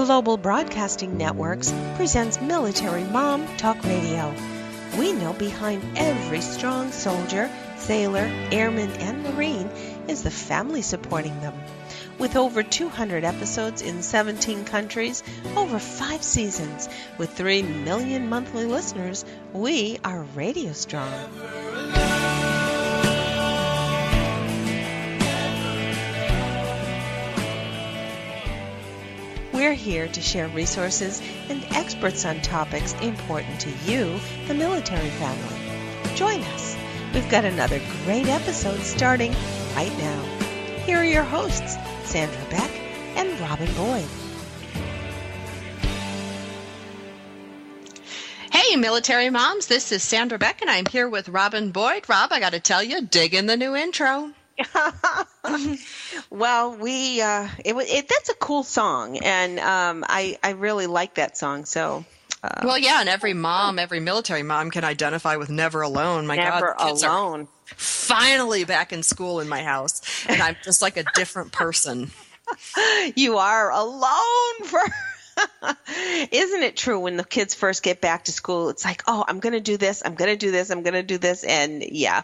Global Broadcasting Networks presents Military Mom Talk Radio. We know behind every strong soldier, sailor, airman, and Marine is the family supporting them. With over 200 episodes in 17 countries, over 5 seasons, with 3 million monthly listeners, we are radio strong. We're here to share resources and experts on topics important to you, the military family. Join us. We've got another great episode starting right now. Here are your hosts, Sandra Beck and Robin Boyd. Hey, military moms, this is Sandra Beck, and I'm here with Robin Boyd. Rob, I got to tell you, dig in the new intro. Well, that's a cool song, and I really like that song. So, well, yeah, and every military mom can identify with "Never Alone." My Never God, kids Alone. Are finally back in school in my house, and I'm just like a different person. You are alone for. Isn't it true when the kids first get back to school, it's like, oh, I'm going to do this, I'm going to do this, I'm going to do this. And yeah,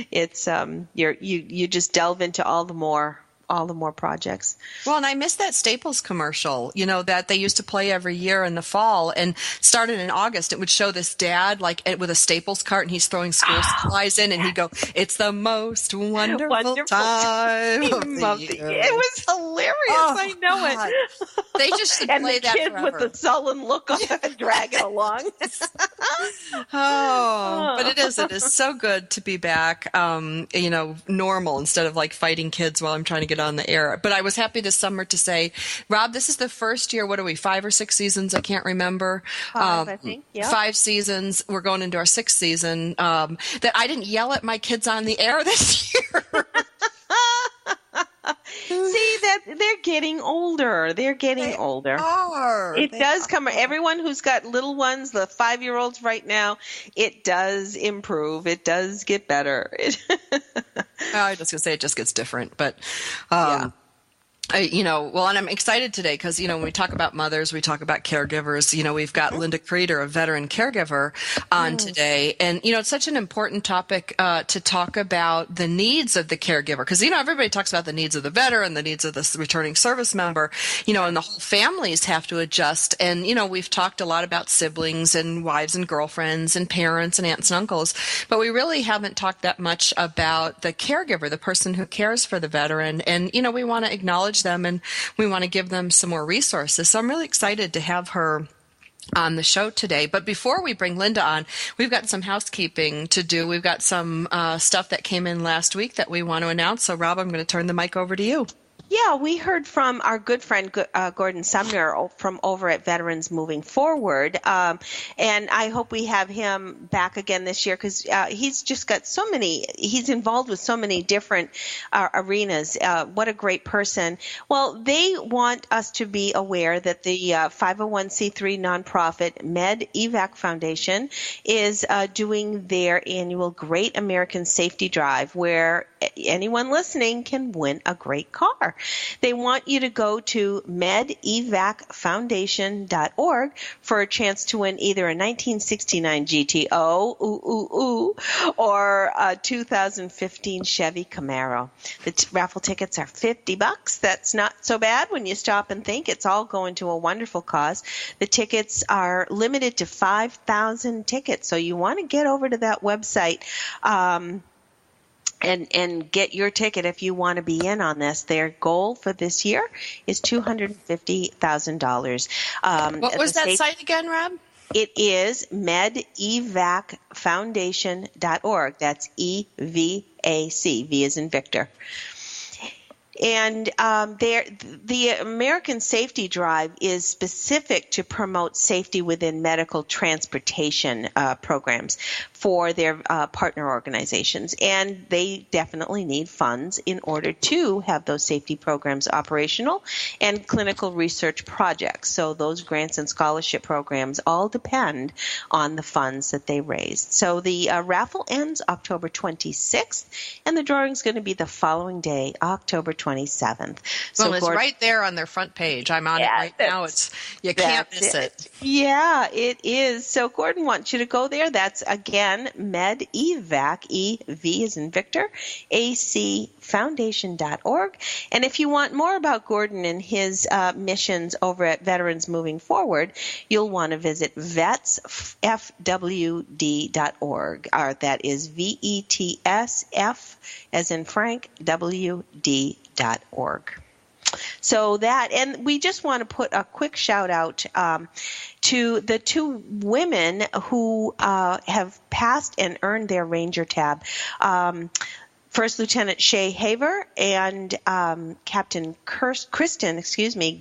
it's, you just delve into all the more projects. Well, and I miss that Staples commercial, that they used to play every year in the fall, and started in August. It would show this dad with a Staples cart, and he's throwing school supplies in, and he'd go, "It's the most wonderful time of the year." It was hilarious. Oh, I know God. it. They just should play that kid forever. with the sullen look on it, drag it along. But it is so good to be back, normal, instead of like fighting kids while I'm trying to get on the air. But I was happy this summer to say, Rob, this is the first year, what are we, 5 or 6 seasons? I can't remember. 5, I think. Yeah. 5 seasons. We're going into our 6th season. That I didn't yell at my kids on the air this year. See, that they're getting older. They're getting older. It does come. Everyone who's got little ones, the 5-year-olds right now, it does improve. It does get better. I was just gonna say it just gets different, but yeah. And I'm excited today because, when we talk about mothers, we talk about caregivers, we've got Linda Kreter, a veteran caregiver, on today. And, it's such an important topic to talk about the needs of the caregiver because, everybody talks about the needs of the veteran, the needs of the returning service member, and the whole families have to adjust. And, we've talked a lot about siblings and wives and girlfriends and parents and aunts and uncles, but we really haven't talked that much about the caregiver, the person who cares for the veteran. And, we want to acknowledge them and we want to give them some more resources. So I'm really excited to have her on the show today. But before we bring Linda on, we've got some housekeeping to do. We've got some stuff that came in last week that we want to announce. So Rob, I'm going to turn the mic over to you. Yeah, we heard from our good friend Gordon Sumner from over at Veterans Moving Forward, and I hope we have him back again this year because he's just got he's involved with so many different arenas. What a great person. Well, they want us to be aware that the 501c3 nonprofit Med Evac Foundation is doing their annual Great American Safety Drive where anyone listening can win a great car. They want you to go to medevacfoundation.org for a chance to win either a 1969 GTO, or a 2015 Chevy Camaro. The raffle tickets are $50. That's not so bad when you stop and think. It's all going to a wonderful cause. The tickets are limited to 5,000 tickets, so you want to get over to that website and get your ticket if you want to be in on this. Their goal for this year is $250,000. What was that site again, Rob? It is medevacfoundation.org. That's EVAC. V as in Victor. And the American Safety Drive is specific to promote safety within medical transportation programs for their partner organizations. And they definitely need funds in order to have those safety programs operational and clinical research projects. So those grants and scholarship programs all depend on the funds that they raised. So the raffle ends October 26th, and the drawing is going to be the following day, October 27th. Well, So it's right there on their front page. I'm on it right now. You can't miss it. Yeah, it is. So Gordon wants you to go there. That's again MedEvac, E-V as in Victor, acfoundation.org. And if you want more about Gordon and his missions over at Veterans Moving Forward, you'll want to visit vetsfwd.org. That is VETSF as in Frank, WD.org. So that, and we just want to put a quick shout out to the two women who have passed and earned their Ranger tab. First Lieutenant Shay Haver and Captain Kristen,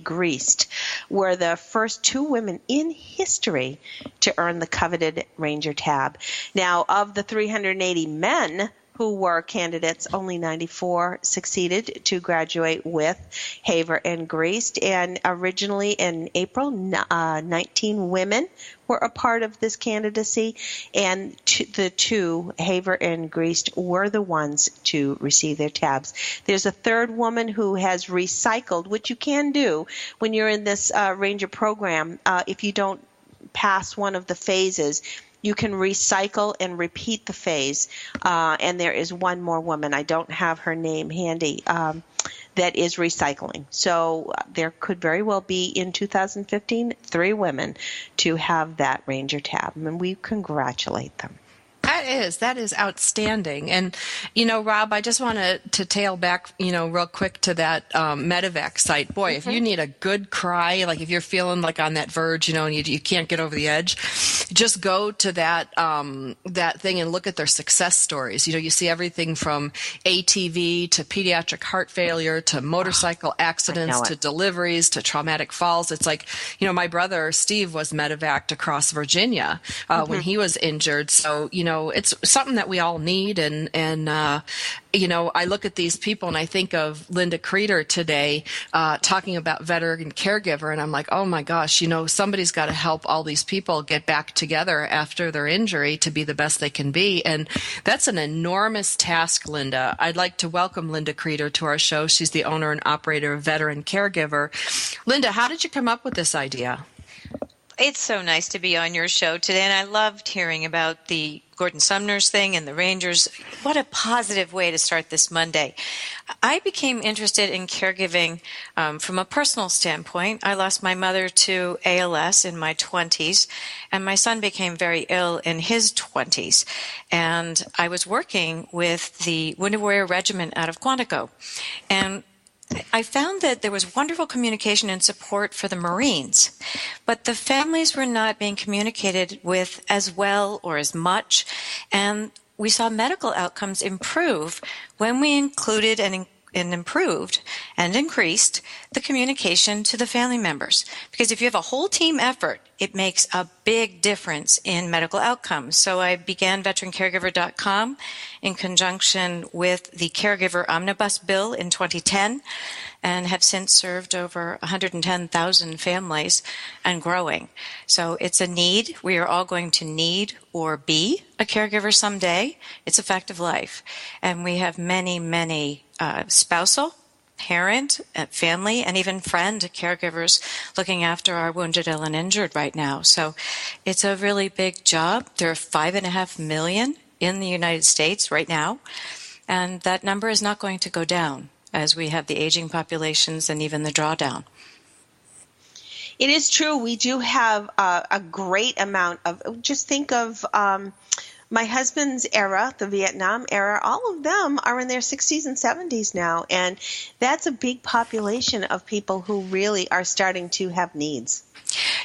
Greast were the first two women in history to earn the coveted Ranger tab. Now, of the 380 men who were candidates, only 94 succeeded to graduate with Haver and Greast. And originally in April, 19 women were a part of this candidacy, and the two, Haver and Greast, were the ones to receive their tabs. There's a third woman who has recycled, which you can do when you're in this Ranger program. If you don't pass one of the phases, you can recycle and repeat the phase. And there is one more woman, I don't have her name handy, that is recycling. So there could very well be in 2015 3 women to have that Ranger tab, and we congratulate them. That is outstanding. And, Rob, I just want to tail back, real quick to that Medevac site. Boy, if you need a good cry, like if you're feeling like on that verge, and you can't get over the edge, just go to that thing and look at their success stories. You see everything from ATV to pediatric heart failure to motorcycle accidents to deliveries to traumatic falls. It's like, my brother Steve was Medevaced across Virginia when he was injured. So, it's something that we all need. And I look at these people and I think of Linda Kreter today talking about Veteran Caregiver. And I'm like, oh my gosh, somebody's got to help all these people get back together after their injury to be the best they can be. And that's an enormous task, Linda. I'd like to welcome Linda Kreter to our show. She's the owner and operator of Veteran Caregiver. Linda, how did you come up with this idea? It's so nice to be on your show today, and I loved hearing about the Gordon Sumner's thing and the Rangers. What a positive way to start this Monday. I became interested in caregiving from a personal standpoint. I lost my mother to ALS in my 20s, and my son became very ill in his 20s. And I was working with the Wounded Warrior Regiment out of Quantico. And I found that there was wonderful communication and support for the Marines, but the families were not being communicated with as well or as much, and we saw medical outcomes improve when we included and improved and increased the communication to the family members. Because if you have a whole team effort, it makes a big difference in medical outcomes. So I began veterancaregiver.com in conjunction with the Caregiver Omnibus Bill in 2010 and have since served over 110,000 families and growing. So it's a need. We are all going to need or be a caregiver someday. It's a fact of life. And we have many, many spousal, parent, family, and even friend caregivers looking after our wounded, ill, and injured right now. So it's a really big job. There are 5.5 million in the United States right now, and that number is not going to go down as we have the aging populations and even the drawdown. It is true. We do have a great amount of, just think of my husband's era, the Vietnam era, all of them are in their 60s and 70s now. And that's a big population of people who really are starting to have needs.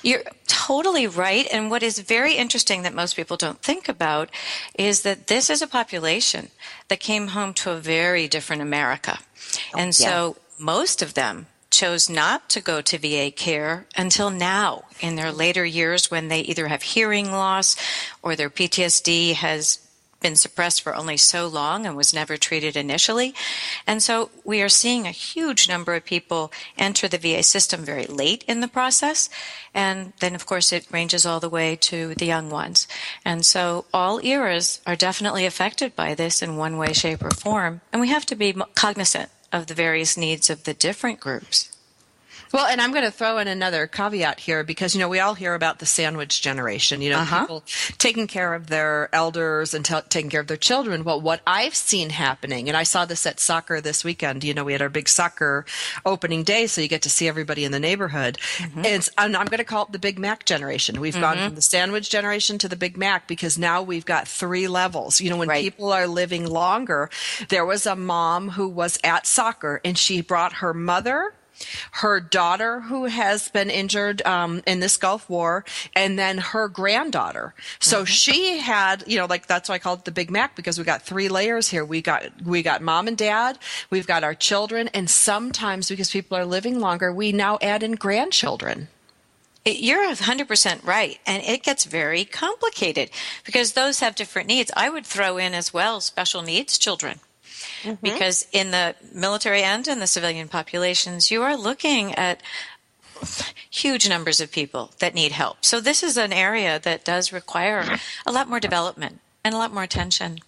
You're totally right. And what is very interesting that most people don't think about is that this is a population that came home to a very different America. And so most of them chose not to go to VA care until now in their later years when they either have hearing loss or their PTSD has been suppressed for only so long and was never treated initially. And so we are seeing a huge number of people enter the VA system very late in the process. And then, of course, it ranges all the way to the young ones. And so all eras are definitely affected by this in one way, shape, or form. And we have to be cognizant of the various needs of the different groups. Well, and I'm going to throw in another caveat here because, we all hear about the sandwich generation, people taking care of their elders and taking care of their children. Well, what I've seen happening, and I saw this at soccer this weekend, we had our big soccer opening day, so you get to see everybody in the neighborhood. And I'm going to call it the Big Mac generation. We've gone from the sandwich generation to the Big Mac because now we've got 3 levels. When people are living longer, there was a mom who was at soccer and she brought her mother, her daughter who has been injured in this Gulf War, and then her granddaughter. So she had, that's why I called it the Big Mac, because we got 3 layers here. We got mom and dad, we've got our children, and sometimes because people are living longer, we now add in grandchildren. You're 100% right. And it gets very complicated because those have different needs. I would throw in as well special needs children. Because in the military and in the civilian populations, you are looking at huge numbers of people that need help. So this is an area that does require a lot more development and a lot more attention.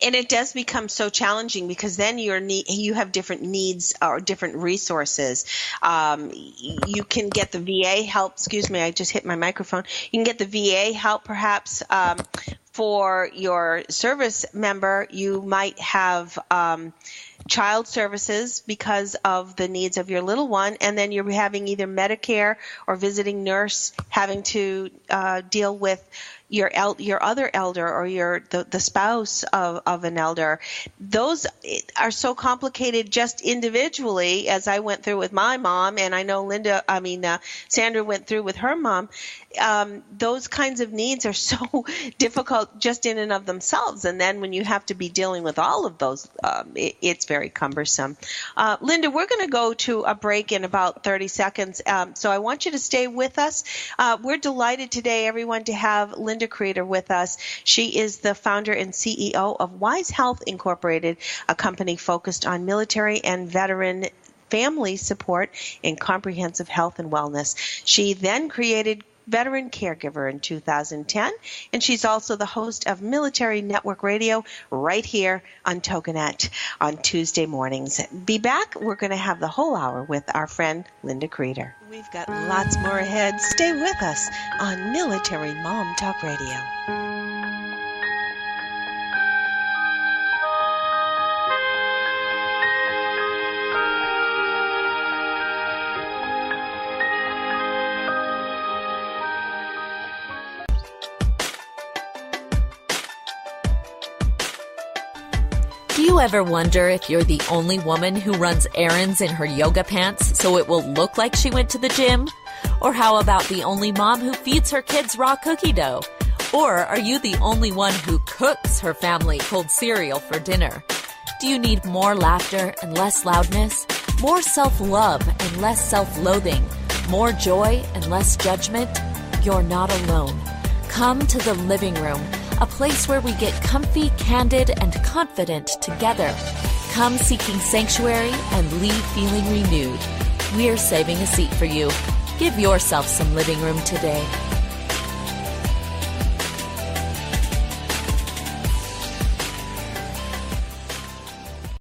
And it does become so challenging because then you have different needs or different resources. You can get the VA help. Excuse me, I just hit my microphone. You can get the VA help perhaps for your service member. You might have child services because of the needs of your little one, and then you're having either Medicare or visiting nurse having to deal with your other elder or the spouse of an elder. Those are so complicated just individually, as I went through with my mom, and I know Sandra went through with her mom. Those kinds of needs are so difficult just in and of themselves, and then when you have to be dealing with all of those, it's very cumbersome. Linda, we're going to go to a break in about 30 seconds, so I want you to stay with us. We're delighted today, everyone, to have Linda Kreter with us. She is the founder and CEO of Wise Health Incorporated, a company focused on military and veteran family support and comprehensive health and wellness. She then created Veteran Caregiver in 2010, and she's also the host of Military Network Radio right here on TogiNet on Tuesday mornings. Be back. We're going to have the whole hour with our friend Linda Kreter. We've got lots more ahead. Stay with us on Military Mom Talk Radio. Do you ever wonder if you're the only woman who runs errands in her yoga pants so it will look like she went to the gym? Or how about the only mom who feeds her kids raw cookie dough? Or are you the only one who cooks her family cold cereal for dinner? Do you need more laughter and less loudness? More self-love and less self-loathing? More joy and less judgment? You're not alone. Come to the living room, a place where we get comfy, candid, and confident together. Come seeking sanctuary and leave feeling renewed. We're saving a seat for you. Give yourself some living room today.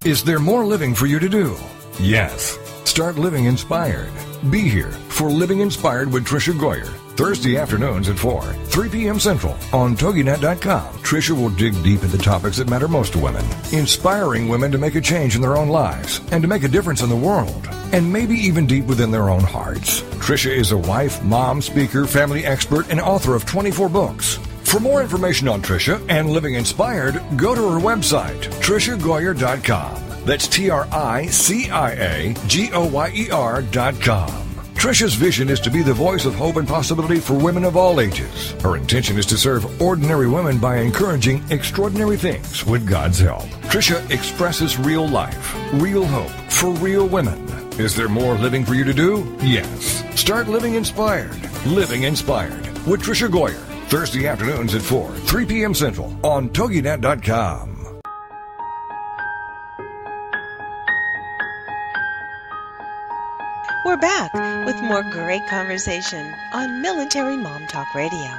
Is there more living for you to do? Yes. Start living inspired. Be here for Living Inspired with Tricia Goyer, Thursday afternoons at 4, 3 p.m. Central on TogiNet.com. Tricia will dig deep into topics that matter most to women, inspiring women to make a change in their own lives and to make a difference in the world, and maybe even deep within their own hearts. Tricia is a wife, mom, speaker, family expert, and author of 24 books. For more information on Tricia and Living Inspired, go to her website, TriciaGoyer.com. That's TriciaGoyer.com. Tricia's vision is to be the voice of hope and possibility for women of all ages. Her intention is to serve ordinary women by encouraging extraordinary things with God's help. Tricia expresses real life, real hope for real women. Is there more living for you to do? Yes. Start living inspired. Living Inspired with Tricia Goyer. Thursday afternoons at 4, 3 p.m. Central on TogiNet.com. We're back with more great conversation on Military Mom Talk Radio.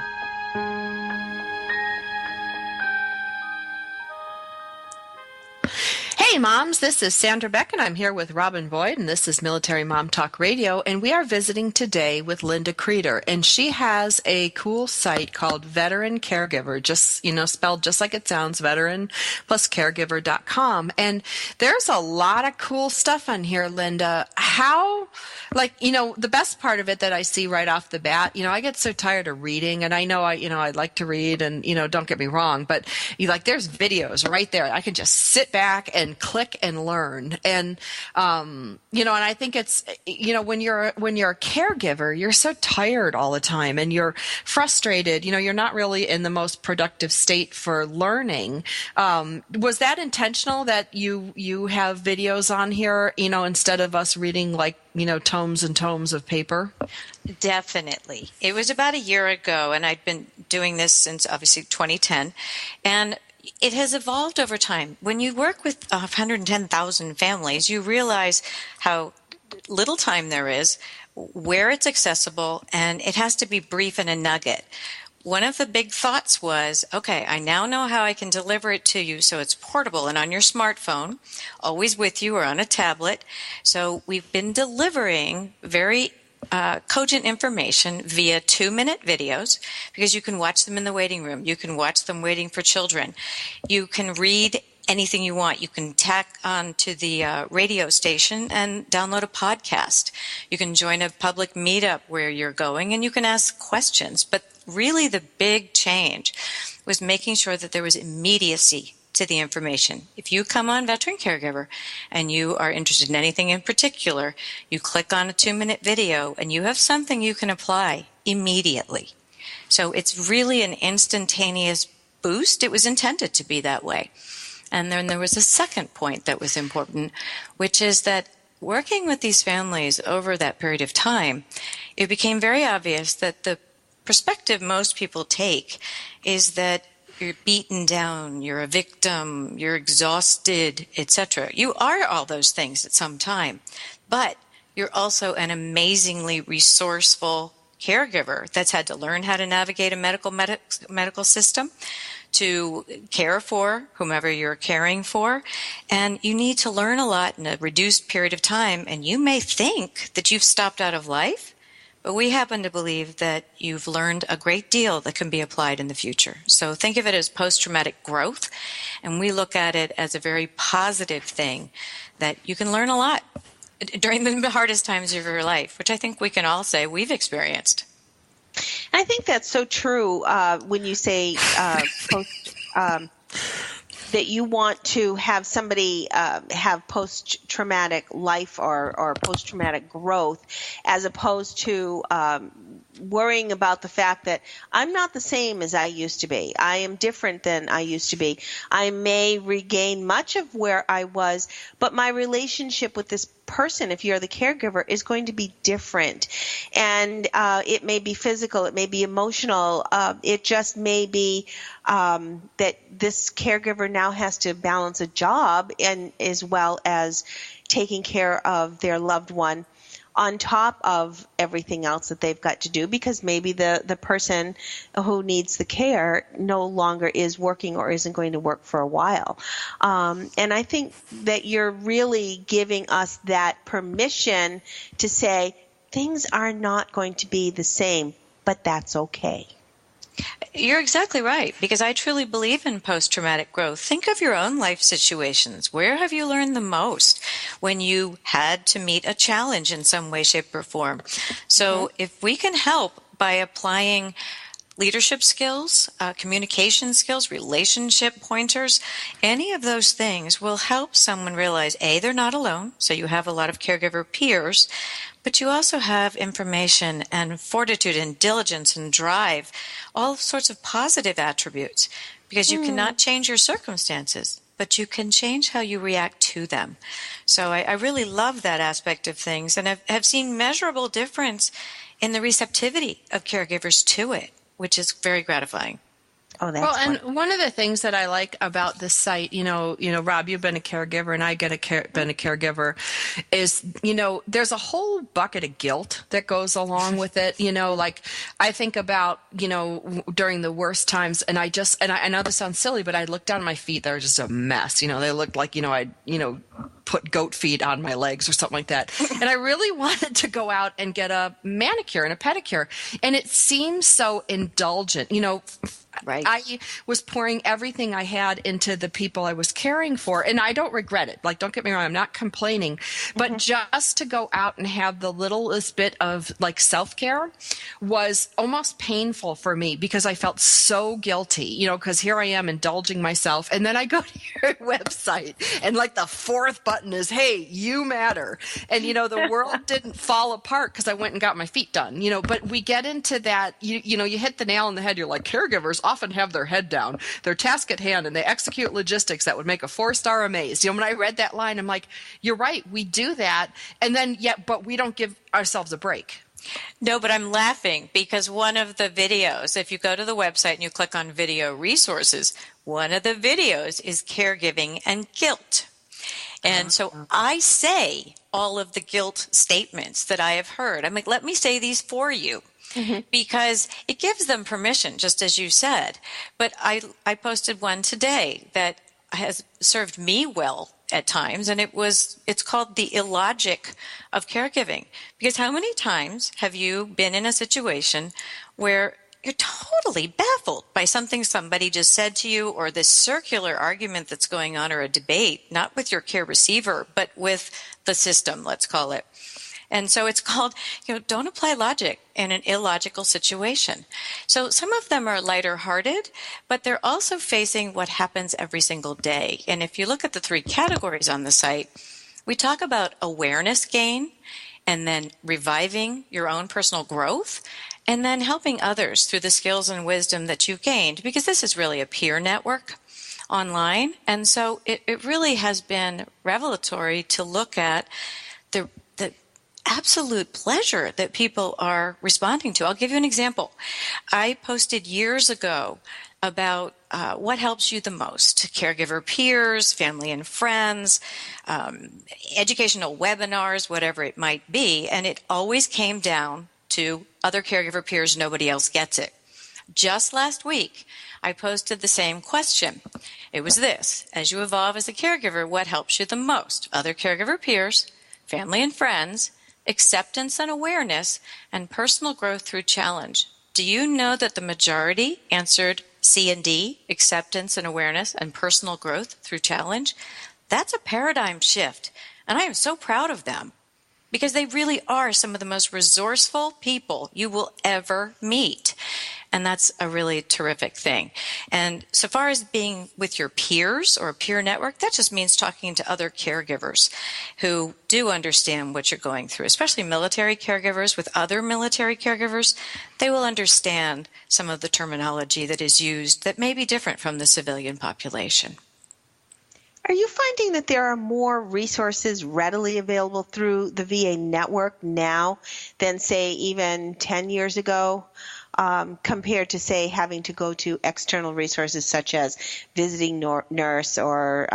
Hey, Hey moms, this is Sandra Beck and I'm here with Robin Boyd and this is Military Mom Talk Radio, and we are visiting today with Linda Kreter, and she has a cool site called Veteran Caregiver, just, spelled just like it sounds, veteran plus caregiver.com. And there's a lot of cool stuff on here, Linda. How, the best part of it that I see right off the bat, I get so tired of reading, and I know I like to read, and, don't get me wrong, but there's videos right there. I can just sit back and click and learn. And, and I think it's, when you're a caregiver, you're so tired all the time and you're frustrated, you're not really in the most productive state for learning. Was that intentional that you have videos on here, instead of us reading tomes and tomes of paper? Definitely. It was about a year ago, and I'd been doing this since obviously 2010. And it has evolved over time. When you work with 110,000 families, you realize how little time there is, where it's accessible, and it has to be brief and a nugget. One of the big thoughts was, okay, I now know how I can deliver it to you so it's portable and on your smartphone, always with you or on a tablet. So we've been delivering very cogent information via 2-minute videos, because you can watch them in the waiting room. You can watch them waiting for children. You can read anything you want. You can tack on to the radio station and download a podcast. You can join a public meetup where you're going, and you can ask questions. But really the big change was making sure that there was immediacy to the information. If you come on Veteran Caregiver and you are interested in anything in particular, you click on a 2-minute video and you have something you can apply immediately. So it's really an instantaneous boost. It was intended to be that way. And then there was a second point that was important, which is that working with these families over that period of time, it became very obvious that the perspective most people take is that you're beaten down, you're a victim, you're exhausted, etc. You are all those things at some time, but you're also an amazingly resourceful caregiver that's had to learn how to navigate a medical system, to care for whomever you're caring for, and you need to learn a lot in a reduced period of time, and you may think that you've stopped out of life, but we happen to believe that you've learned a great deal that can be applied in the future. So think of it as post-traumatic growth, and we look at it as a very positive thing, that you can learn a lot during the hardest times of your life, which I think we can all say we've experienced. I think that's so true when you say that you want to have somebody have post-traumatic life or post-traumatic growth, as opposed to worrying about the fact that I'm not the same as I used to be. I am different than I used to be. I may regain much of where I was, but my relationship with this person, if you're the caregiver, is going to be different. And it may be physical, it may be emotional, it just may be that this caregiver now has to balance a job and as well as taking care of their loved one on top of everything else that they've got to do, because maybe the person who needs the care no longer is working or isn't going to work for a while. And I think that you're really giving us that permission to say things are not going to be the same, but that's okay. You're exactly right, because I truly believe in post-traumatic growth. Think of your own life situations. Where have you learned the most when you had to meet a challenge in some way, shape, or form? So if we can help by applying leadership skills, communication skills, relationship pointers, any of those things will help someone realize, A, they're not alone, so you have a lot of caregiver peers, but you also have information and fortitude and diligence and drive, all sorts of positive attributes, because you cannot change your circumstances, but you can change how you react to them. So I really love that aspect of things, and have seen measurable difference in the receptivity of caregivers to it, which is very gratifying. Oh, Well, that's fun. and one of the things that I like about this site, Rob, you've been a caregiver, and I been a caregiver, is there's a whole bucket of guilt that goes along with it. Like I think about during the worst times, and I know this sounds silly, but I look down at my feet; they're just a mess. They looked like I put goat feet on my legs or something like that. And I really wanted to go out and get a manicure and a pedicure, and it seems so indulgent. Right. I was pouring everything I had into the people I was caring for, and I don't regret it. Like, don't get me wrong, I'm not complaining, but just to go out and have the littlest bit of like self-care was almost painful for me because I felt so guilty, because here I am indulging myself, and then I go to your website and like the fourth button is, hey, you matter. And the world didn't fall apart because I went and got my feet done, but we get into that, you hit the nail on the head. You're like, caregivers often have their head down, their task at hand, and they execute logistics that would make a 4-star amaze. When I read that line, I'm like, you're right, we do that, and then but we don't give ourselves a break. No, but I'm laughing because one of the videos, if you go to the website and you click on video resources, one of the videos is caregiving and guilt. And so I say all of the guilt statements that I have heard. I'm like, let me say these for you. Because it gives them permission, just as you said. But I posted one today that has served me well at times, and it's called the illogic of caregiving. Because how many times have you been in a situation where you're totally baffled by something somebody just said to you, or this circular argument that's going on, or a debate, not with your care receiver, but with the system, let's call it. And so it's called, don't apply logic in an illogical situation. So some of them are lighter hearted, but they're also facing what happens every single day. And if you look at the 3 categories on the site, we talk about awareness gain, and then reviving your own personal growth, and then helping others through the skills and wisdom that you've gained, because this is really a peer network online. And so it really has been revelatory to look at the absolute pleasure that people are responding to. I'll give you an example. I posted years ago about what helps you the most: caregiver peers, family and friends, educational webinars, whatever it might be. And it always came down to other caregiver peers, nobody else gets it. Just last week, I posted the same question. It was this: as you evolve as a caregiver, what helps you the most? Other caregiver peers, family and friends, acceptance and awareness, and personal growth through challenge. Do you know that the majority answered C and D, acceptance and awareness, and personal growth through challenge? That's a paradigm shift, and I am so proud of them, because they really are some of the most resourceful people you will ever meet. And that's a really terrific thing. And so far as being with your peers or a peer network, that just means talking to other caregivers who do understand what you're going through, especially military caregivers with other military caregivers. They will understand some of the terminology that is used that may be different from the civilian population. Are you finding that there are more resources readily available through the VA network now than, say, even 10 years ago? Compared to, say, having to go to external resources such as visiting nurse or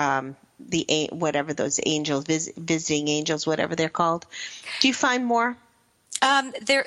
whatever those angels, visiting angels, whatever they're called. Do you find more? The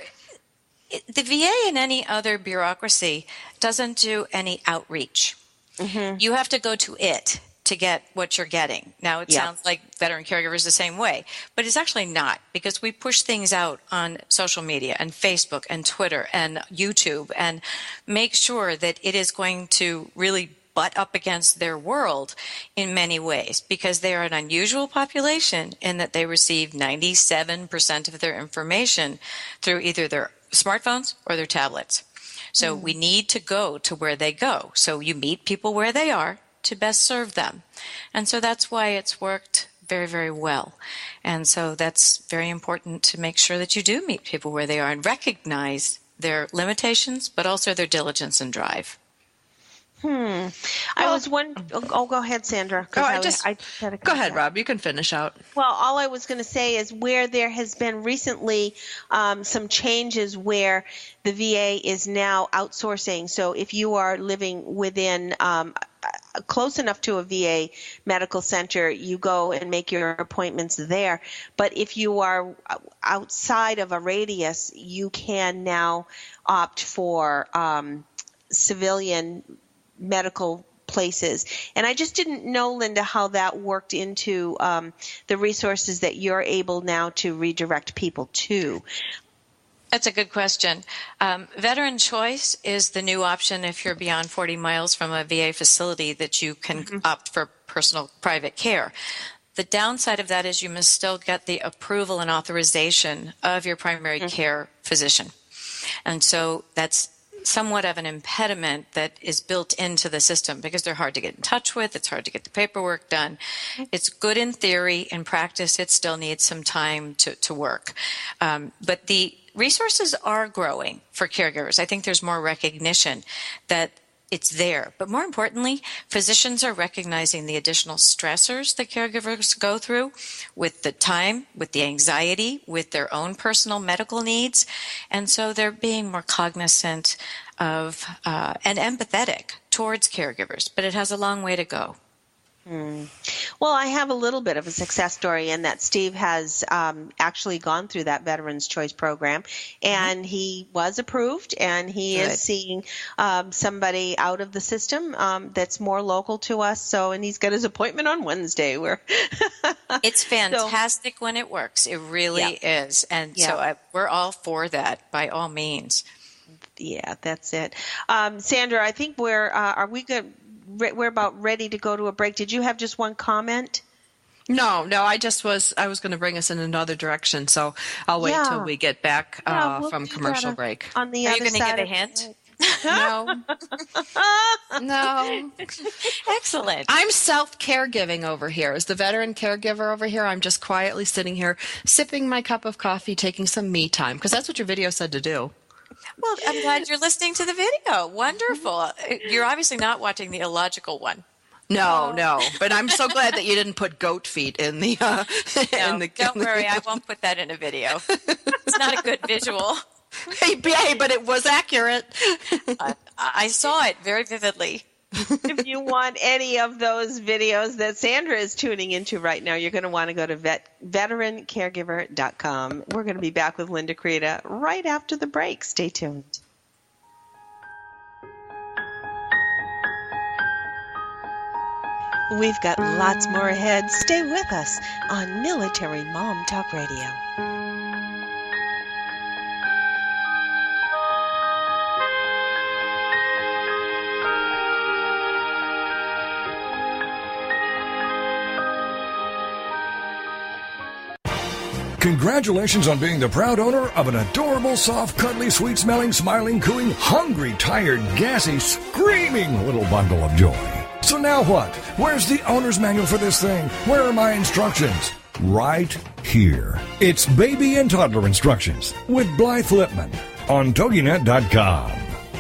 VA and any other bureaucracy doesn't do any outreach. Mm-hmm. You have to go to it to get what you're getting. Now, it sounds like Veteran Caregivers the same way, but it's actually not, because we push things out on social media and Facebook and Twitter and YouTube and make sure that it is going to really butt up against their world in many ways, because they are an unusual population in that they receive 97% of their information through either their smartphones or their tablets. So we need to go to where they go. So you meet people where they are to best serve them. And so that's why it's worked very, very well. And so that's very important to make sure that you do meet people where they are and recognize their limitations, but also their diligence and drive. I was wondering. Oh, go ahead, Sandra. Go ahead, Rob. You can finish out. Well, all I was going to say is where there has been recently some changes where the VA is now outsourcing. So if you are living within close enough to a VA medical center, you go and make your appointments there. But if you are outside of a radius, you can now opt for civilian medical places. And I just didn't know, Linda, how that worked into the resources that you're able now to redirect people to. That's a good question. Veteran Choice is the new option if you're beyond 40 miles from a VA facility that you can opt for personal private care. The downside of that is you must still get the approval and authorization of your primary care physician. And so that's somewhat of an impediment that is built into the system because they're hard to get in touch with. It's hard to get the paperwork done. It's good in theory. In practice, it still needs some time to work. But the resources are growing for caregivers. I think there's more recognition that it's there. But more importantly, physicians are recognizing the additional stressors that caregivers go through with the time, with the anxiety, with their own personal medical needs. And so they're being more cognizant of and empathetic towards caregivers. But it has a long way to go. Well, I have a little bit of a success story in that Steve has actually gone through that Veterans Choice program, and he was approved, and he is seeing somebody out of the system that's more local to us. So, and he's got his appointment on Wednesday. It's fantastic when it works. It really is. And so we're all for that by all means. Yeah, that's it. Sandra, I think are we good? We're about ready to go to a break. Did you have just one comment? No, I was going to bring us in another direction, so I'll wait till we get back from commercial break. On the Are other you going to side give a hint? No. Excellent. I'm self-caregiving over here. As the veteran caregiver over here, I'm just quietly sitting here, sipping my cup of coffee, taking some me time, because that's what your video said to do. Well, I'm glad you're listening to the video. Wonderful. You're obviously not watching the illogical one. No. But I'm so glad that you didn't put goat feet in the. Don't worry, I won't put that in a video. It's not a good visual. Hey, but it was accurate. I saw it very vividly. If you want any of those videos that Sandra is tuning into right now, you're going to want to go to veterancaregiver.com. We're going to be back with Linda Kreter right after the break. Stay tuned. We've got lots more ahead. Stay with us on Military Mom Talk Radio. Congratulations on being the proud owner of an adorable, soft, cuddly, sweet-smelling, smiling, cooing, hungry, tired, gassy, screaming little bundle of joy. So now what? Where's the owner's manual for this thing? Where are my instructions? Right here. It's Baby and Toddler Instructions with Blythe Lipman on TogiNet.com.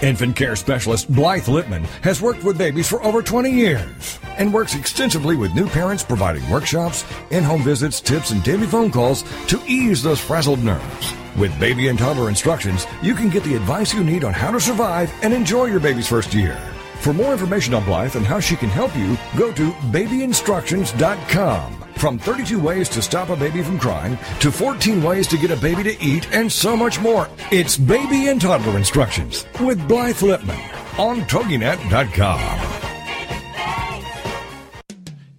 Infant care specialist Blythe Lipman has worked with babies for over 20 years and works extensively with new parents, providing workshops, in-home visits, tips, and daily phone calls to ease those frazzled nerves. With Baby and Toddler Instructions, you can get the advice you need on how to survive and enjoy your baby's first year. For more information on Blythe and how she can help you, go to babyinstructions.com. From 32 ways to stop a baby from crying to 14 ways to get a baby to eat and so much more. It's Baby and Toddler Instructions with Blythe Lipman on TogiNet.com.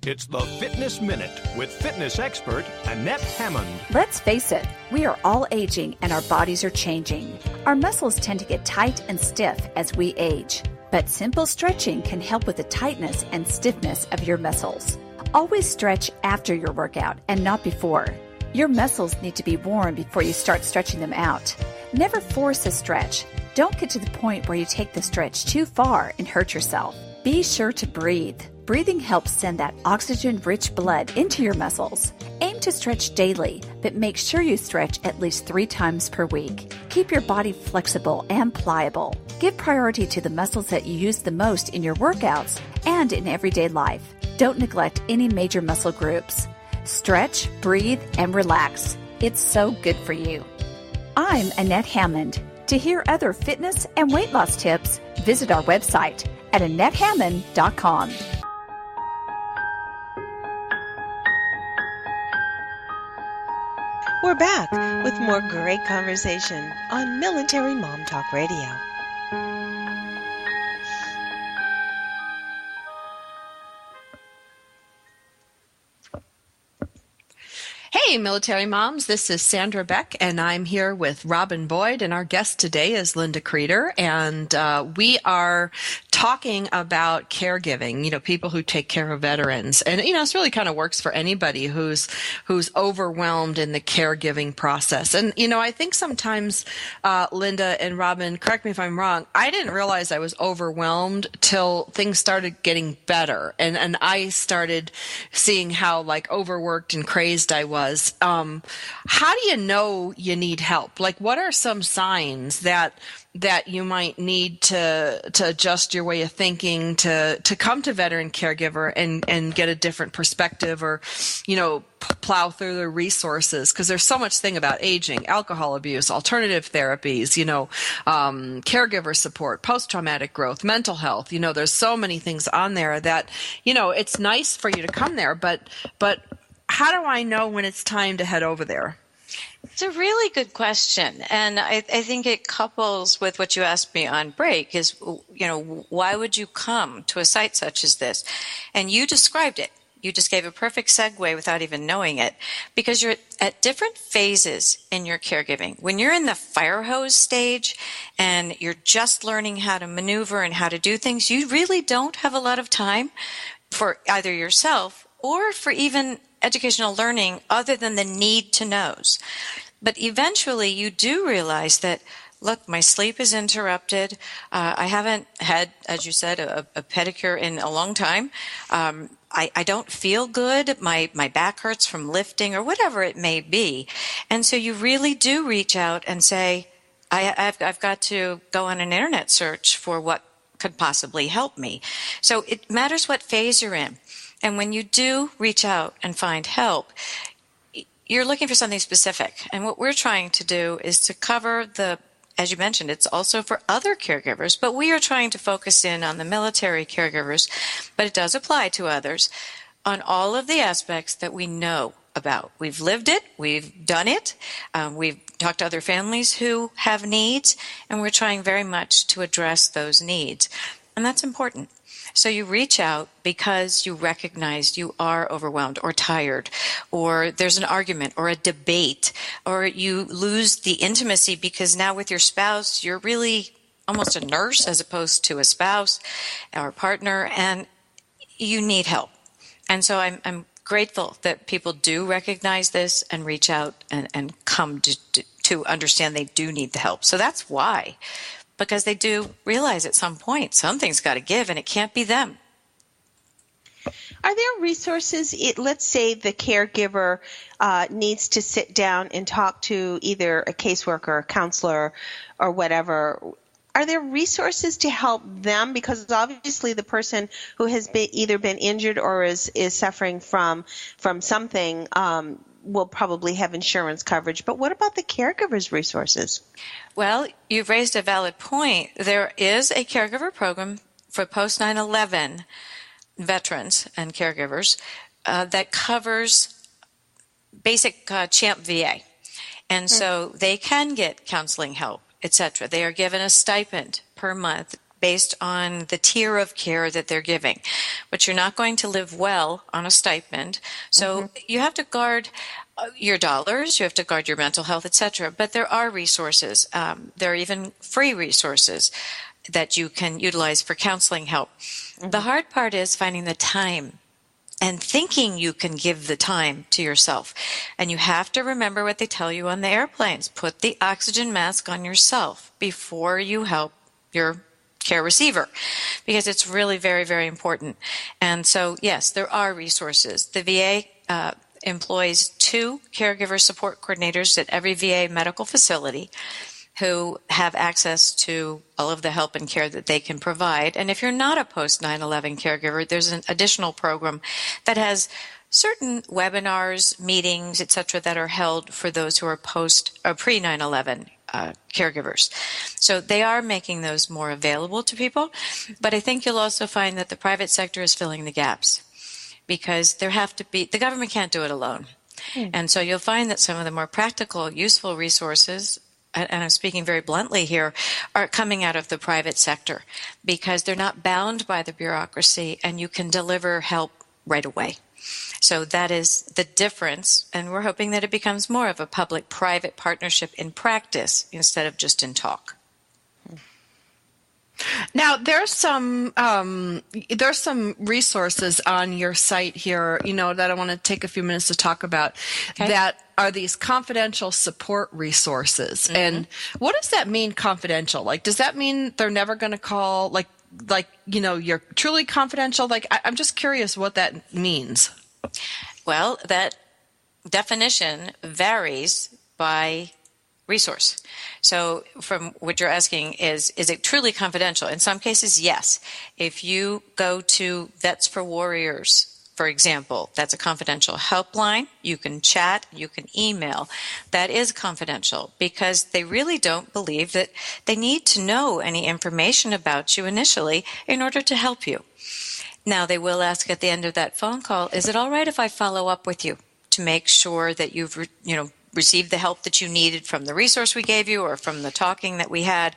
It's the Fitness Minute with fitness expert Annette Hammond. Let's face it, we are all aging and our bodies are changing. Our muscles tend to get tight and stiff as we age, but simple stretching can help with the tightness and stiffness of your muscles. Always stretch after your workout and not before. Your muscles need to be warm before you start stretching them out. Never force a stretch. Don't get to the point where you take the stretch too far and hurt yourself. Be sure to breathe. Breathing helps send that oxygen-rich blood into your muscles. Aim to stretch daily, but make sure you stretch at least 3 times per week. Keep your body flexible and pliable. Give priority to the muscles that you use the most in your workouts and in everyday life. Don't neglect any major muscle groups. Stretch, breathe, and relax. It's so good for you. I'm Annette Hammond. To hear other fitness and weight loss tips, visit our website at AnnetteHammond.com. We're back with more great conversation on Military Mom Talk Radio. Hey, military moms, this is Sandra Beck, and I'm here with Robin Boyd, and our guest today is Linda Kreter, and we are talking about caregiving, people who take care of veterans. And, this really kind of works for anybody who's overwhelmed in the caregiving process. And, I think sometimes, Linda and Robin, correct me if I'm wrong, I didn't realize I was overwhelmed till things started getting better. And I started seeing how overworked and crazed I was. How do you know you need help? What are some signs that you might need to adjust your way of thinking, to come to Veteran Caregiver and get a different perspective, or, plow through the resources? Because there's so much thing about aging, alcohol abuse, alternative therapies, caregiver support, post-traumatic growth, mental health. There's so many things on there that, it's nice for you to come there, but how do I know when it's time to head over there? It's a really good question. And I think it couples with what you asked me on break is, why would you come to a site such as this? And you described it. You just gave a perfect segue without even knowing it, because you're at different phases in your caregiving. When you're in the fire hose stage and you're just learning how to maneuver and how to do things, you really don't have a lot of time for either yourself or for even educational learning other than the need to knows. But eventually you do realize that, look, my sleep is interrupted. I haven't had, as you said, a pedicure in a long time. I don't feel good. My back hurts from lifting or whatever it may be. And so you really do reach out and say, I've got to go on an internet search for what could possibly help me. So it matters what phase you're in. And when you do reach out and find help, you're looking for something specific. And what we're trying to do is to cover as you mentioned, it's also for other caregivers, but we are trying to focus in on the military caregivers, but it does apply to others, on all of the aspects that we know about. We've lived it, we've done it, we've talked to other families who have needs, and we're trying very much to address those needs. And that's important. So you reach out because you recognize you are overwhelmed or tired, or there's an argument or a debate, or you lose the intimacy because now with your spouse, you're really almost a nurse as opposed to a spouse or a partner, and you need help. And so I'm grateful that people do recognize this and reach out and come to understand they do need the help. So that's why. Because they do realize at some point something's got to give, and it can't be them. Are there resources, let's say the caregiver needs to sit down and talk to either a caseworker, a counselor, or whatever. Are there resources to help them? Because obviously the person who has either been injured or is suffering from something will probably have insurance coverage. But what about the caregiver's resources? Well, you've raised a valid point. There is a caregiver program for post 9/11 veterans and caregivers that covers basic CHAMP VA. And so they can get counseling help, etc. They are given a stipend per month based on the tier of care that they're giving. But you're not going to live well on a stipend. So you have to guard your dollars, you have to guard your mental health, etc. But there are resources. There are even free resources that you can utilize for counseling help. The hard part is finding the time and thinking you can give the time to yourself. And you have to remember what they tell you on the airplanes. Put the oxygen mask on yourself before you help your care receiver, because it's really very, very important. And so, yes, there are resources. The VA employs 2 caregiver support coordinators at every VA medical facility who have access to all of the help and care that they can provide. And if you're not a post 9/11 caregiver, there's an additional program that has certain webinars, meetings, etc., that are held for those who are post or pre 9/11 caregivers. So they are making those more available to people. But I think you'll also find that the private sector is filling the gaps, because the government can't do it alone. And so you'll find that some of the more practical, useful resources, and I'm speaking very bluntly here, are coming out of the private sector, because they're not bound by the bureaucracy and you can deliver help right away. So that is the difference, and we're hoping that it becomes more of a public-private partnership in practice instead of just in talk. Now, there's some resources on your site here, that I want to take a few minutes to talk about. Okay. That are these confidential support resources. Mm-hmm. And what does that mean, confidential? Like, does that mean they're never going to call, you're truly confidential? I'm just curious what that means. Well, that definition varies by resource. So from what you're asking is it truly confidential? In some cases, yes. If you go to Vets for Warriors, for example, that's a confidential helpline. You can chat, you can email. That is confidential, because they really don't believe that they need to know any information about you initially in order to help you. Now, they will ask at the end of that phone call, is it all right if I follow up with you to make sure that you've received the help that you needed from the resource we gave you or from the talking that we had?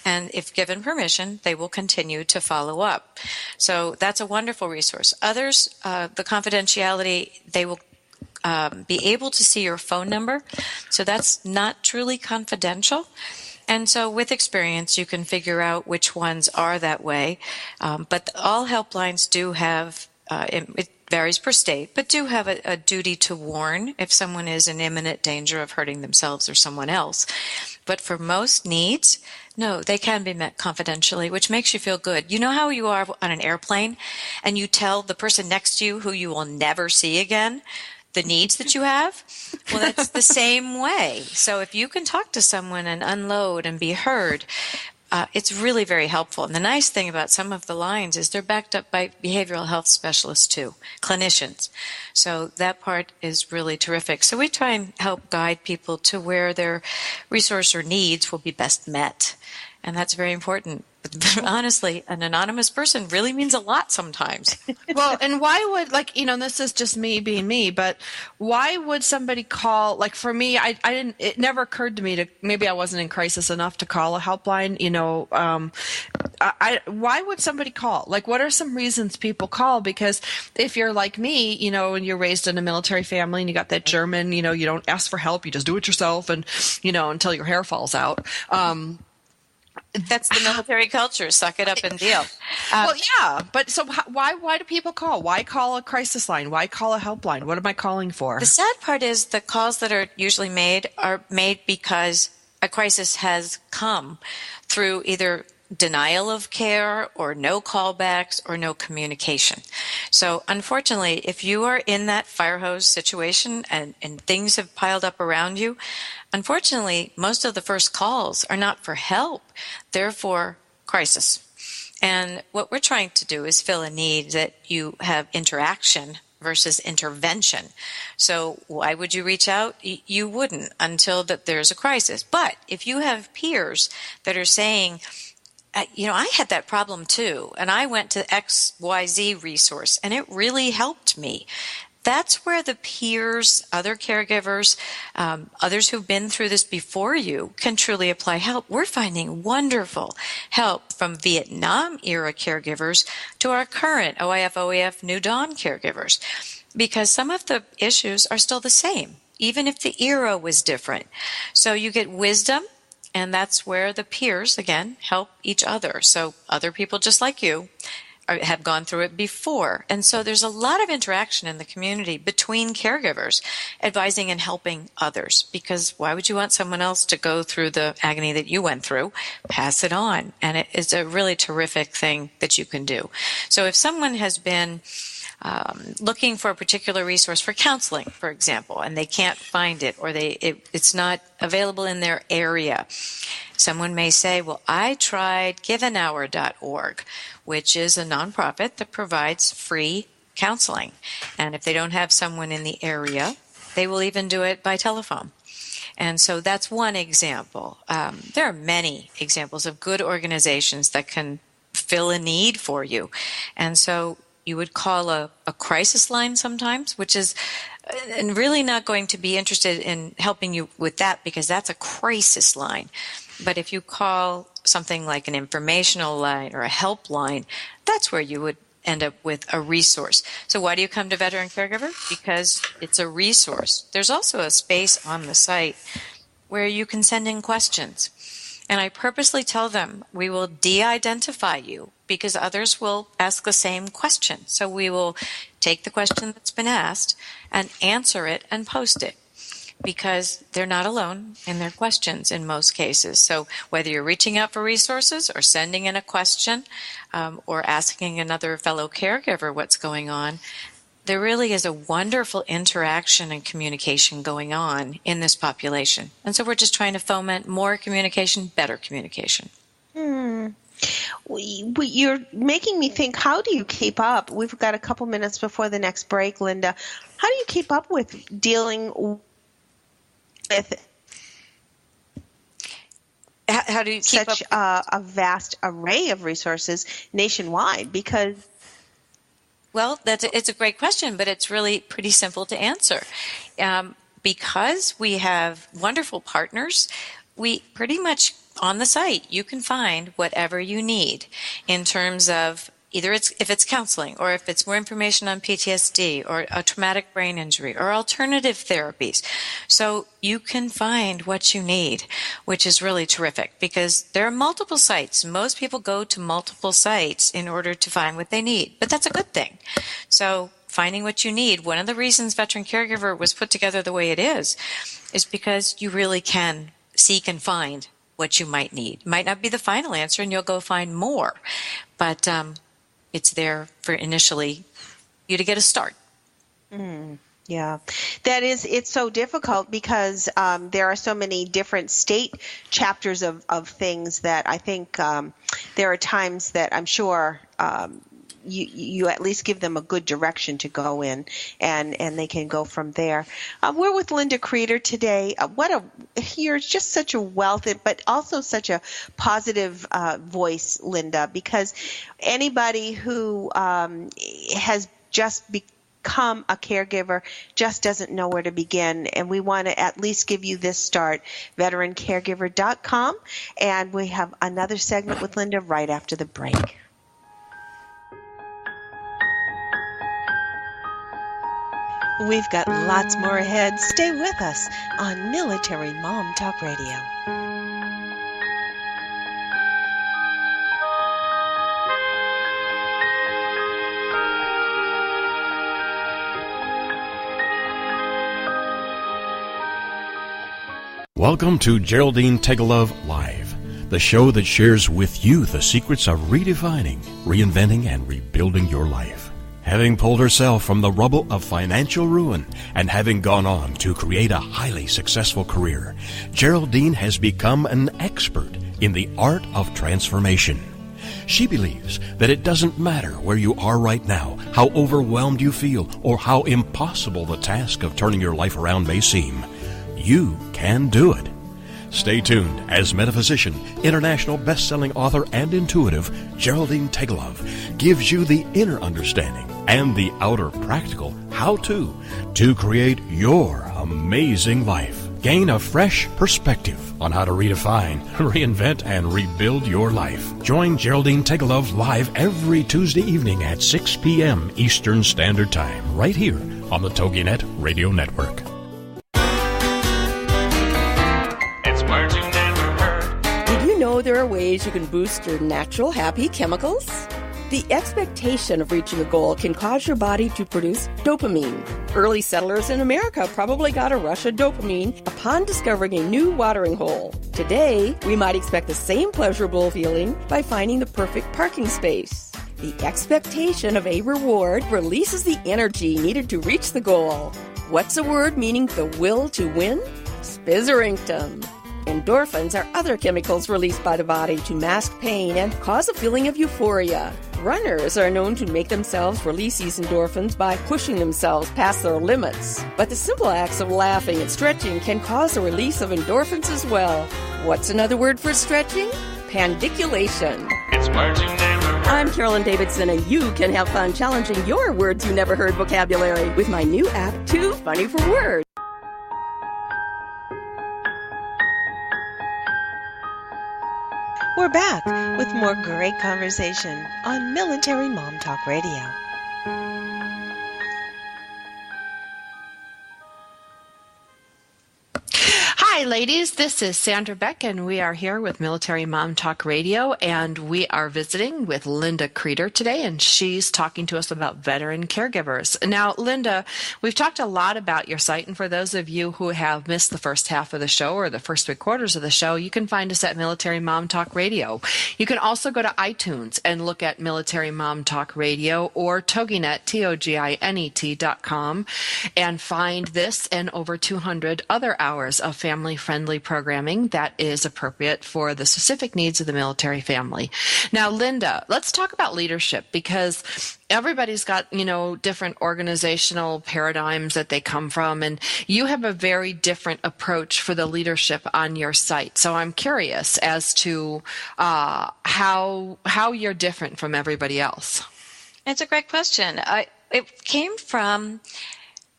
And if given permission, they will continue to follow up. So that's a wonderful resource. Others, the confidentiality, they will be able to see your phone number. So that's not truly confidential. And so with experience, you can figure out which ones are that way. But all helplines do have, it varies per state, but do have a duty to warn if someone is in imminent danger of hurting themselves or someone else. But for most needs, no, they can be met confidentially, which makes you feel good. You know how you are on an airplane and you tell the person next to you, who you will never see again, the needs that you have? Well, that's the same way. So if you can talk to someone and unload and be heard, it's really very helpful. And the nice thing about some of the lines is they're backed up by behavioral health specialists too, clinicians. So that part is really terrific. So we try and help guide people to where their resource or needs will be best met. And that's very important. But honestly, an anonymous person really means a lot sometimes. Well, and why would, this is just me being me, but why would somebody call, for me, it never occurred to me maybe I wasn't in crisis enough to call a helpline, why would somebody call? What are some reasons people call? Because if you're like me, and you're raised in a military family and you got that German, you don't ask for help, you just do it yourself and, until your hair falls out. That's the military culture. Suck it up and deal. Well, yeah, but so why do people call? Why call a crisis line? Why call a helpline? What am I calling for? The sad part is the calls that are usually made are made because a crisis has come through either denial of care or no callbacks or no communication. So unfortunately, if you are in that fire hose situation and things have piled up around you, unfortunately, most of the first calls are not for help. They're for crisis. And what we're trying to do is fill a need that you have interaction versus intervention. So why would you reach out? You wouldn't until that there's a crisis. But if you have peers that are saying, I had that problem too, and I went to XYZ resource, and it really helped me. That's where the peers, other caregivers, others who've been through this before you can truly apply help. We're finding wonderful help from Vietnam-era caregivers to our current OIF, OEF, New Dawn caregivers, because some of the issues are still the same, even if the era was different. So you get wisdom. And that's where the peers, again, help each other. So other people just like you have gone through it before. And so there's a lot of interaction in the community between caregivers, advising and helping others. Because why would you want someone else to go through the agony that you went through? Pass it on. And it is a really terrific thing that you can do. So if someone has been looking for a particular resource for counseling, for example, and they can't find it, or it's not available in their area, someone may say, well, I tried giveanhour.org, which is a nonprofit that provides free counseling. And if they don't have someone in the area, they will even do it by telephone. And so that's one example. There are many examples of good organizations that can fill a need for you. And so you would call a crisis line sometimes, which is and really not going to be interested in helping you with that because that's a crisis line. But if you call something like an informational line or a helpline, that's where you would end up with a resource. So why do you come to Veteran Caregiver? Because it's a resource. There's also a space on the site where you can send in questions. And I purposely tell them we will de-identify you because others will ask the same question. So we will take the question that's been asked and answer it and post it because they're not alone in their questions in most cases. So whether you're reaching out for resources or sending in a question or asking another fellow caregiver what's going on, there really is a wonderful interaction and communication going on in this population. And so we're just trying to foment more communication, better communication. You're making me think, how do you keep up? We've got a couple minutes before the next break, Linda. How do you keep up with dealing with how do you keep such a vast array of resources nationwide? Because well, it's a great question, but it's really pretty simple to answer. Because we have wonderful partners, we pretty much on the site, you can find whatever you need in terms of either if it's counseling or if it's more information on PTSD or a traumatic brain injury or alternative therapies. So you can find what you need, which is really terrific because there are multiple sites. Most people go to multiple sites in order to find what they need, but that's a good thing. So finding what you need, one of the reasons Veteran Caregiver was put together the way it is because you really can seek and find what you might need. It might not be the final answer and you'll go find more, but it's there for initially you to get a start. Yeah, it's so difficult because there are so many different state chapters of things that I think there are times that I'm sure you at least give them a good direction to go in, and they can go from there. We're with Linda Kreter today. You're just such a wealth, but also such a positive voice, Linda, because anybody who has just become a caregiver just doesn't know where to begin, and we want to at least give you this start, veterancaregiver.com, and we have another segment with Linda right after the break. We've got lots more ahead. Stay with us on Military Mom Talk Radio. Welcome to Geraldine Tegelove Live, the show that shares with you the secrets of redefining, reinventing, and rebuilding your life. Having pulled herself from the rubble of financial ruin and having gone on to create a highly successful career, Geraldine has become an expert in the art of transformation. She believes that it doesn't matter where you are right now, how overwhelmed you feel, or how impossible the task of turning your life around may seem. You can do it. Stay tuned as metaphysician, international best-selling author, and intuitive Geraldine Tegelove gives you the inner understanding and the outer practical how-to to create your amazing life. Gain a fresh perspective on how to redefine, reinvent, and rebuild your life. Join Geraldine Tegelove live every Tuesday evening at 6 p.m. Eastern Standard Time, right here on the TogiNet Radio Network. Did you know there are ways you can boost your natural happy chemicals? The expectation of reaching a goal can cause your body to produce dopamine. Early settlers in America probably got a rush of dopamine upon discovering a new watering hole. Today, we might expect the same pleasurable feeling by finding the perfect parking space. The expectation of a reward releases the energy needed to reach the goal. What's a word meaning the will to win? Spizzerinctum. Endorphins are other chemicals released by the body to mask pain and cause a feeling of euphoria. Runners are known to make themselves release these endorphins by pushing themselves past their limits. But the simple acts of laughing and stretching can cause a release of endorphins as well. What's another word for stretching? Pandiculation. It's words you never heard. I'm Carolyn Davidson, and you can have fun challenging your words you never heard vocabulary with my new app, Too Funny for Words. We're back with more great conversation on Military Mom Talk Radio. Hi, ladies. This is Sandra Beck, and we are here with Military Mom Talk Radio, and we are visiting with Linda Kreter today, and she's talking to us about veteran caregivers. Now, Linda, we've talked a lot about your site, and for those of you who have missed the first half of the show or the first 3 quarters of the show, you can find us at Military Mom Talk Radio. You can also go to iTunes and look at Military Mom Talk Radio or Toginet, TOGINET.com, and find this and over 200 other hours of family-friendly programming that is appropriate for the specific needs of the military family. Now, Linda, let's talk about leadership, because everybody's got, different organizational paradigms that they come from, and you have a very different approach for the leadership on your site. So I'm curious as to how you're different from everybody else. It's a great question. It came from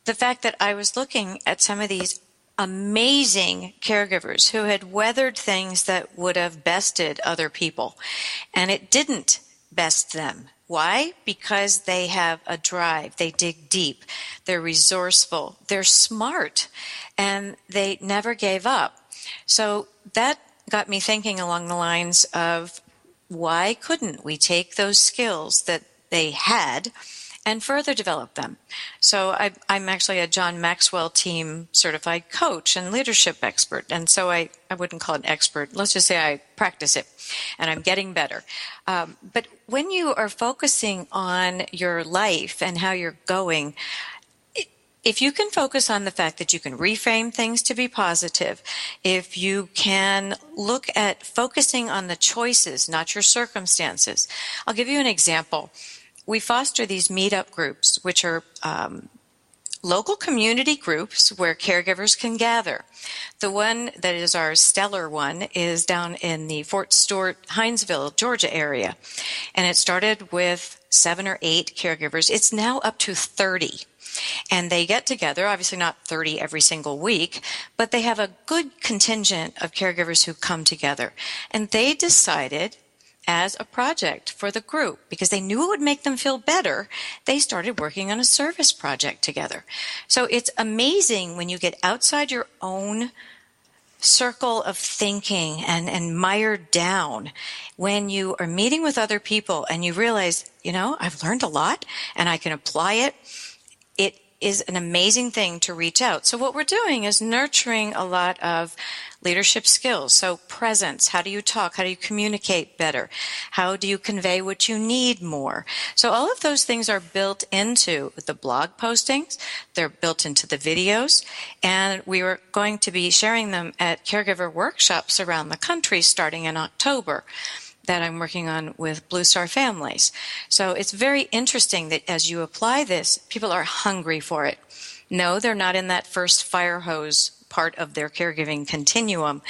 the fact that I was looking at some of these amazing caregivers who had weathered things that would have bested other people, and it didn't best them. Why? Because they have a drive. They dig deep. They're resourceful. They're smart, and they never gave up. So that got me thinking along the lines of, why couldn't we take those skills that they had and further develop them? So I'm actually a John Maxwell team certified coach and leadership expert. And so I wouldn't call it an expert. Let's just say I practice it, and I'm getting better. But when you are focusing on your life and how you're going, if you can focus on the fact that you can reframe things to be positive, if you can look at focusing on the choices, not your circumstances. I'll give you an example. We foster these meetup groups, which are local community groups where caregivers can gather. The one that is our stellar one is down in the Fort Stewart, Hinesville, Georgia area. And it started with 7 or 8 caregivers. It's now up to 30. And they get together, obviously not 30 every single week, but they have a good contingent of caregivers who come together. And they decided, as a project for the group, because they knew it would make them feel better, they started working on a service project together. So it's amazing when you get outside your own circle of thinking and mired down, when you are meeting with other people and you realize, I've learned a lot and I can apply it. It is an amazing thing to reach out. So what we're doing is nurturing a lot of leadership skills. So presence, how do you talk? How do you communicate better? How do you convey what you need more? So all of those things are built into the blog postings. They're built into the videos. And we are going to be sharing them at caregiver workshops around the country starting in October, that I'm working on with Blue Star families. So it's very interesting that as you apply this, people are hungry for it. No, they're not in that first fire hose part of their caregiving continuum,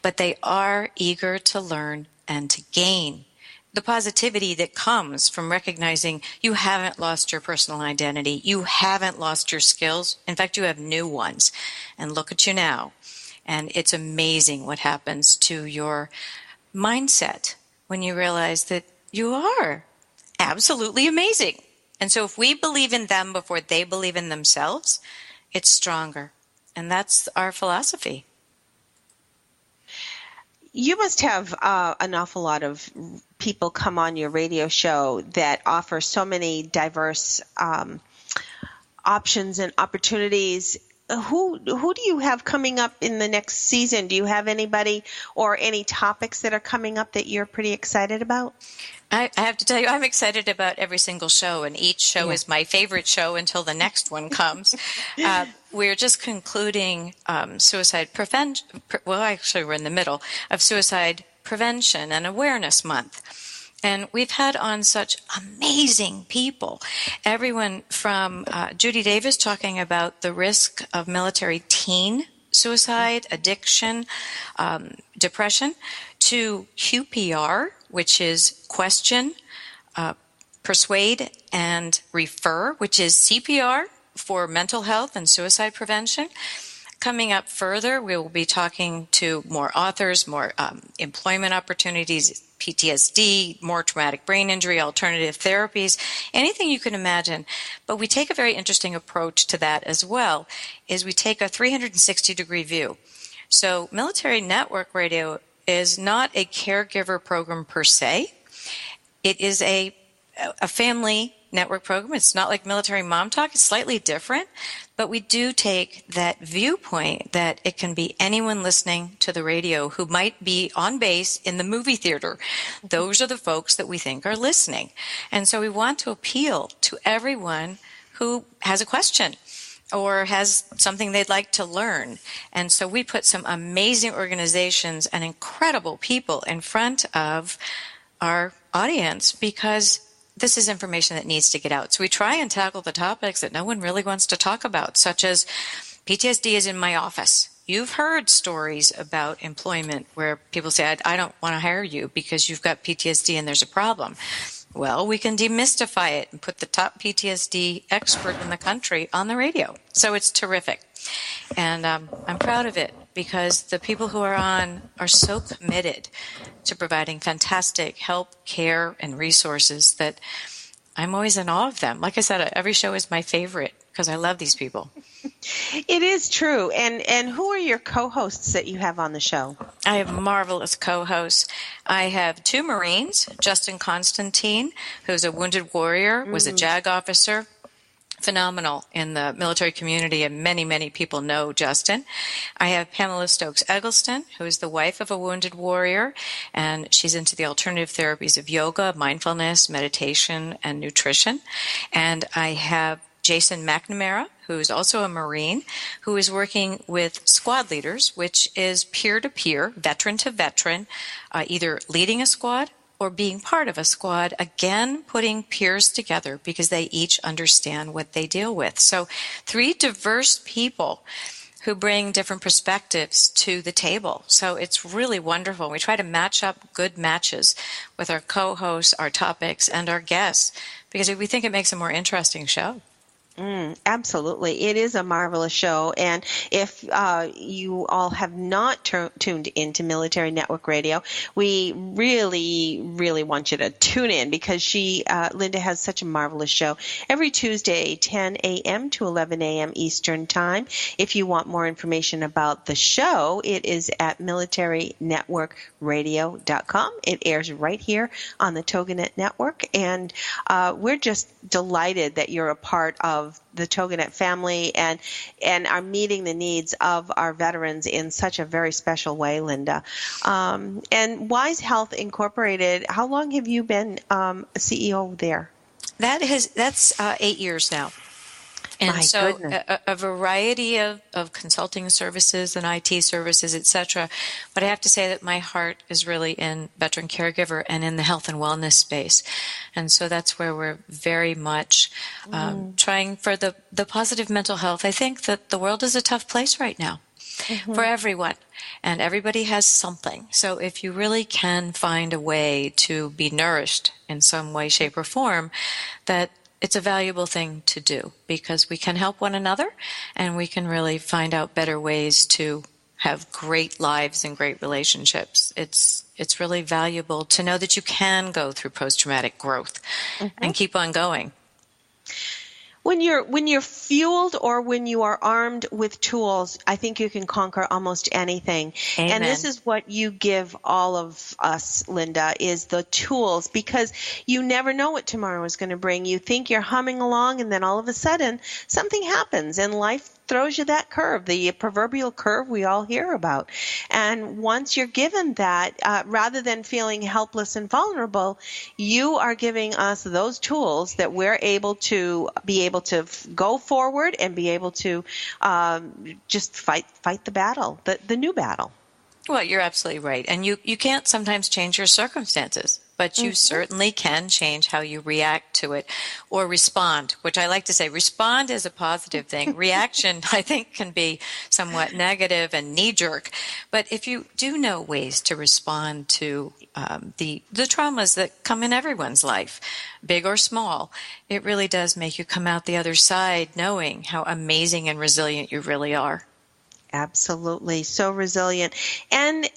but they are eager to learn and to gain. The positivity that comes from recognizing you haven't lost your personal identity, you haven't lost your skills. In fact, you have new ones. And look at you now. And it's amazing what happens to your mindset when you realize that you are absolutely amazing. And so if we believe in them before they believe in themselves, it's stronger. And that's our philosophy. You must have an awful lot of people come on your radio show that offer so many diverse options and opportunities. Who do you have coming up in the next season? Do you have anybody or any topics that are coming up that you're pretty excited about? I have to tell you, I'm excited about every single show, and each show is my favorite show until the next one comes. We're just concluding suicide prevention. Well, actually, we're in the middle of Suicide Prevention and Awareness Month. And we've had on such amazing people. Everyone from Judy Davis talking about the risk of military teen suicide, addiction, depression, to QPR, which is question, persuade, and refer, which is CPR for mental health and suicide prevention. Coming up further, we will be talking to more authors, more employment opportunities, PTSD, more traumatic brain injury, alternative therapies, anything you can imagine. But we take a very interesting approach to that as well, is we take a 360-degree view. So Military Network Radio is not a caregiver program per se. It is a family network program. It's not like Military Mom Talk. It's slightly different. But we do take that viewpoint that it can be anyone listening to the radio who might be on base in the movie theater. Those are the folks that we think are listening. And so we want to appeal to everyone who has a question or has something they'd like to learn. And so we put some amazing organizations and incredible people in front of our audience because this is information that needs to get out. So we try and tackle the topics that no one really wants to talk about, such as PTSD is in my office. You've heard stories about employment where people say, I don't want to hire you because you've got PTSD and there's a problem. Well, we can demystify it and put the top PTSD expert in the country on the radio. So it's terrific. And I'm proud of it because the people who are on are so committed to providing fantastic help, care, and resources that I'm always in awe of them. Like I said, every show is my favorite because I love these people. It is true. And who are your co-hosts that you have on the show? I have marvelous co-hosts. I have two Marines, Justin Constantine, who's a wounded warrior, was a JAG officer, phenomenal in the military community, and many, many people know Justin. I have Pamela Stokes Eggleston, who is the wife of a wounded warrior, and she's into the alternative therapies of yoga, mindfulness, meditation, and nutrition. And I have Jason McNamara, who is also a Marine, who is working with squad leaders, which is peer-to-peer, veteran to veteran, either leading a squad or being part of a squad, again, putting peers together because they each understand what they deal with. So 3 diverse people who bring different perspectives to the table. So it's really wonderful. We try to match up good matches with our co-hosts, our topics, and our guests because we think it makes a more interesting show. Absolutely. It is a marvelous show. And if you all have not tuned into Military Network Radio, we really, really want you to tune in because Linda has such a marvelous show every Tuesday, 10 a.m. to 11 a.m. Eastern Time. If you want more information about the show, it is at militarynetworkradio.com. It airs right here on the TogiNet Network. And we're just delighted that you're a part of the TogiNet family and are meeting the needs of our veterans in such a very special way, Linda. And Wise Health Incorporated, how long have you been CEO there? That's 8 years now. And My so goodness. a variety of consulting services and IT services, et cetera. But I have to say that my heart is really in Veteran Caregiver and in the health and wellness space. And so that's where we're very much trying for the positive mental health. I think that the world is a tough place right now for everyone. And everybody has something. So if you really can find a way to be nourished in some way, shape, or form, that it's a valuable thing to do because we can help one another and we can really find out better ways to have great lives and great relationships. It's really valuable to know that you can go through post-traumatic growth and keep on going. When you're fueled or when you are armed with tools, I think you can conquer almost anything. Amen. And this is what you give all of us, Linda, is the tools, because you never know what tomorrow is going to bring. You think you're humming along, and then all of a sudden something happens, and life throws you that curve, the proverbial curve we all hear about. And once you're given that, rather than feeling helpless and vulnerable, you are giving us those tools that we're able to go forward and be able to just fight the battle, the new battle. Well, you're absolutely right. And you can't sometimes change your circumstances, but you certainly can change how you react to it or respond, which I like to say respond is a positive thing. Reaction, I think, can be somewhat negative and knee-jerk. But if you do know ways to respond to the traumas that come in everyone's life, big or small, it really does make you come out the other side knowing how amazing and resilient you really are. Absolutely. So resilient. And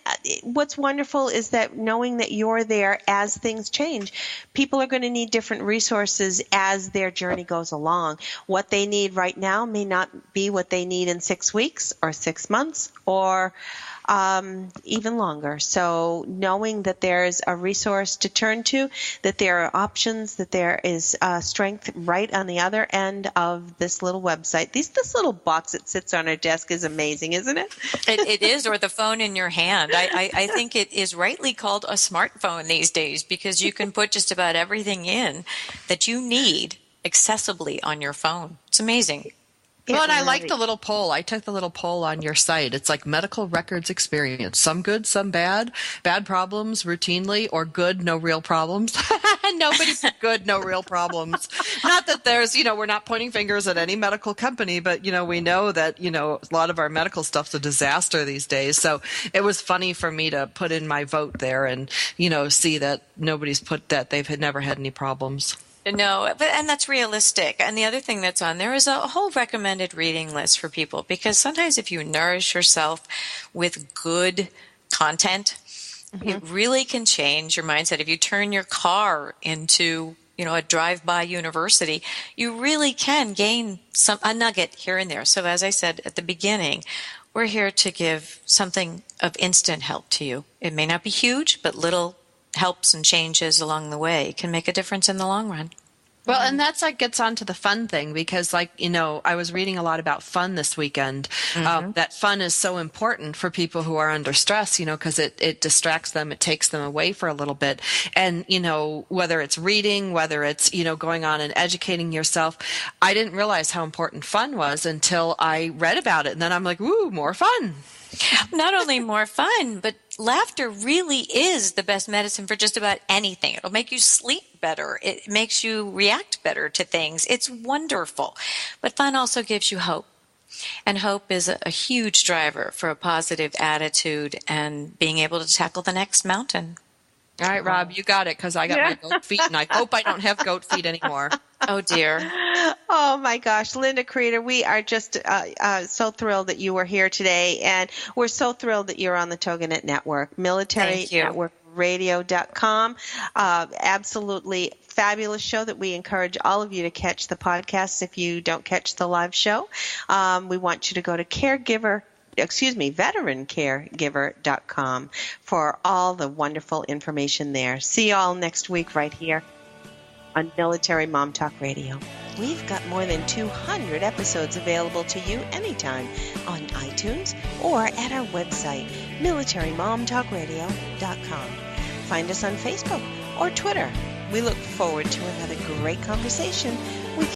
what's wonderful is that knowing that you're there as things change, people are going to need different resources as their journey goes along. What they need right now may not be what they need in 6 weeks or 6 months or even longer. So knowing that there's a resource to turn to, that there are options, that there is strength right on the other end of this little website. This little box that sits on our desk is amazing, isn't it? It is, or the phone in your hand. I think it is rightly called a smartphone these days because you can put just about everything in that you need accessibly on your phone. It's amazing. Well, and I like the little poll. I took the little poll on your site. It's like medical records experience. Some good, some bad. Bad problems routinely, or good, no real problems. Nobody's good, no real problems. Not that there's, we're not pointing fingers at any medical company, but, we know that, a lot of our medical stuff's a disaster these days. So it was funny for me to put in my vote there and, see that nobody's put that they've never had any problems. No, and that's realistic. And the other thing that's on there is a whole recommended reading list for people, because sometimes if you nourish yourself with good content, it really can change your mindset. If you turn your car into, a drive-by university, you really can gain a nugget here and there. So as I said at the beginning, we're here to give something of instant help to you. It may not be huge, but little helps and changes along the way can make a difference in the long run. Well, and that's gets on to the fun thing, because I was reading a lot about fun this weekend. That fun is so important for people who are under stress, because it distracts them, it takes them away for a little bit. And, whether it's reading, whether it's, going on and educating yourself, I didn't realize how important fun was until I read about it. And then I'm like, ooh, more fun. Not only more fun, but laughter really is the best medicine for just about anything. It'll make you sleep better. It makes you react better to things. It's wonderful. But fun also gives you hope. And hope is a huge driver for a positive attitude and being able to tackle the next mountain. All right, Rob, you got it, because I got my goat feet, and I hope I don't have goat feet anymore. Oh, dear. Oh, my gosh. Linda Kreter, we are just so thrilled that you were here today, and we're so thrilled that you're on the TogiNet Network, military-network-radio.com. Absolutely fabulous show that we encourage all of you to catch the podcast if you don't catch the live show. We want you to go to veterancaregiver.com for all the wonderful information there. See you all next week right here on Military Mom Talk Radio. We've got more than 200 episodes available to you anytime on iTunes or at our website, militarymomtalkradio.com. Find us on Facebook or Twitter. We look forward to another great conversation with